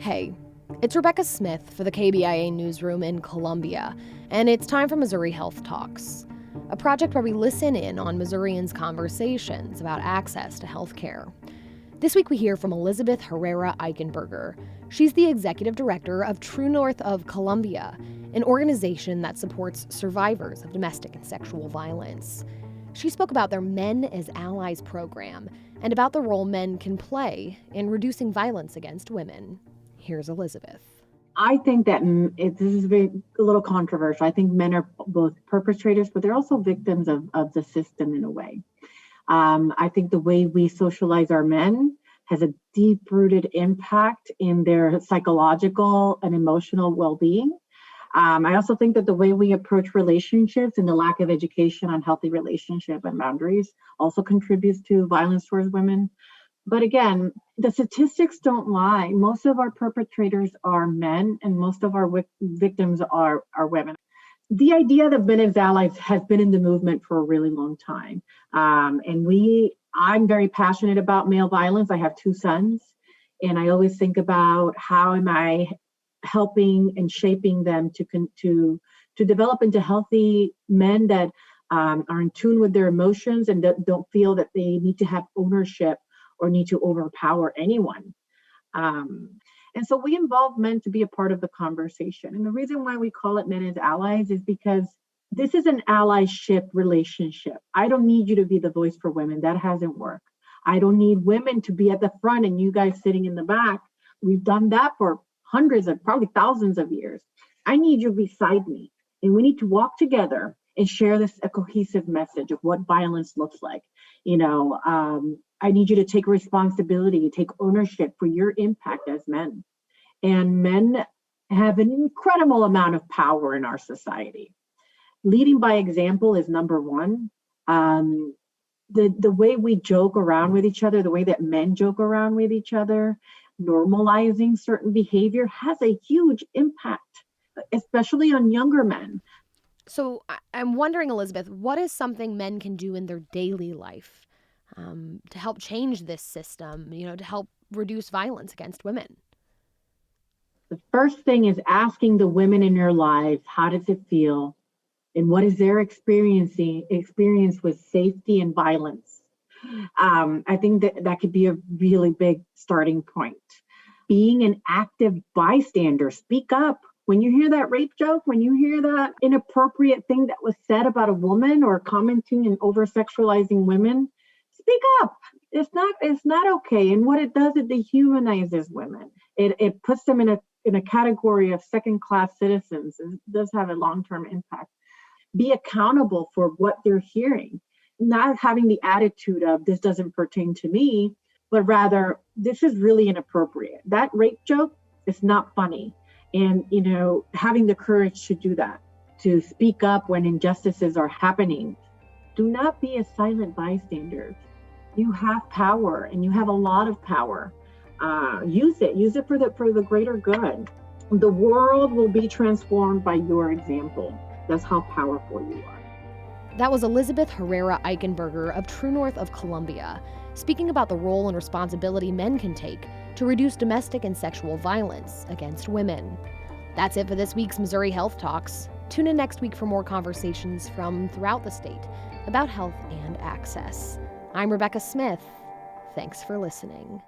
Hey, it's Rebecca Smith for the KBIA newsroom in Columbia, and it's time for Missouri Health Talks, a project where we listen in on Missourians' conversations about access to health care. This week we hear from Elizabeth Herrera Eichenberger. She's the executive director of True North of Columbia, an organization that supports survivors of domestic and sexual violence. She spoke about their Men as Allies program and about the role men can play in reducing violence against women. Here's Elizabeth. I think that this is a little controversial. I think men are both perpetrators, but they're also victims of the system in a way. I think the way we socialize our men has a deep-rooted impact in their psychological and emotional well-being. I also think that the way we approach relationships and the lack of education on healthy relationship and boundaries also contributes to violence towards women. But again, the statistics don't lie. Most of our perpetrators are men, and most of our victims are women. The idea that men as allies has been in the movement for a really long time. I'm very passionate about male violence. I have two sons, and I always think about how am I helping and shaping them to develop into healthy men that are in tune with their emotions and don't feel that they need to have ownership or need to overpower anyone. And so we involve men to be a part of the conversation. And the reason why we call it Men as Allies is because this is an allyship relationship. I don't need you to be the voice for women. That hasn't worked. I don't need women to be at the front and you guys sitting in the back. We've done that for hundreds of, probably thousands of years. I need you beside me. And we need to walk together and share a cohesive message of what violence looks like. I need you to take responsibility, take ownership for your impact as men. And men have an incredible amount of power in our society. Leading by example is number one. The way we joke around with each other, the way that men joke around with each other, normalizing certain behavior has a huge impact, especially on younger men. So I'm wondering, Elizabeth, what is something men can do in their daily life to help change this system, to help reduce violence against women? The first thing is asking the women in your lives, how does it feel? And what is their experience with safety and violence? I think that could be a really big starting point. Being an active bystander, speak up. When you hear that rape joke, when you hear that inappropriate thing that was said about a woman or commenting and over-sexualizing women, speak up. It's not okay. And what it does, it dehumanizes women. It puts them in a category of second-class citizens. It does have a long-term impact. Be accountable for what they're hearing, not having the attitude of this doesn't pertain to me, but rather this is really inappropriate. That rape joke is not funny. And, having the courage to do that, to speak up when injustices are happening. Do not be a silent bystander. You have power, and you have a lot of power. Use it for the greater good. The world will be transformed by your example. That's how powerful you are. That was Elizabeth Herrera Eichenberger of True North of Columbia, speaking about the role and responsibility men can take to reduce domestic and sexual violence against women. That's it for this week's Missouri Health Talks. Tune in next week for more conversations from throughout the state about health and access. I'm Rebecca Smith. Thanks for listening.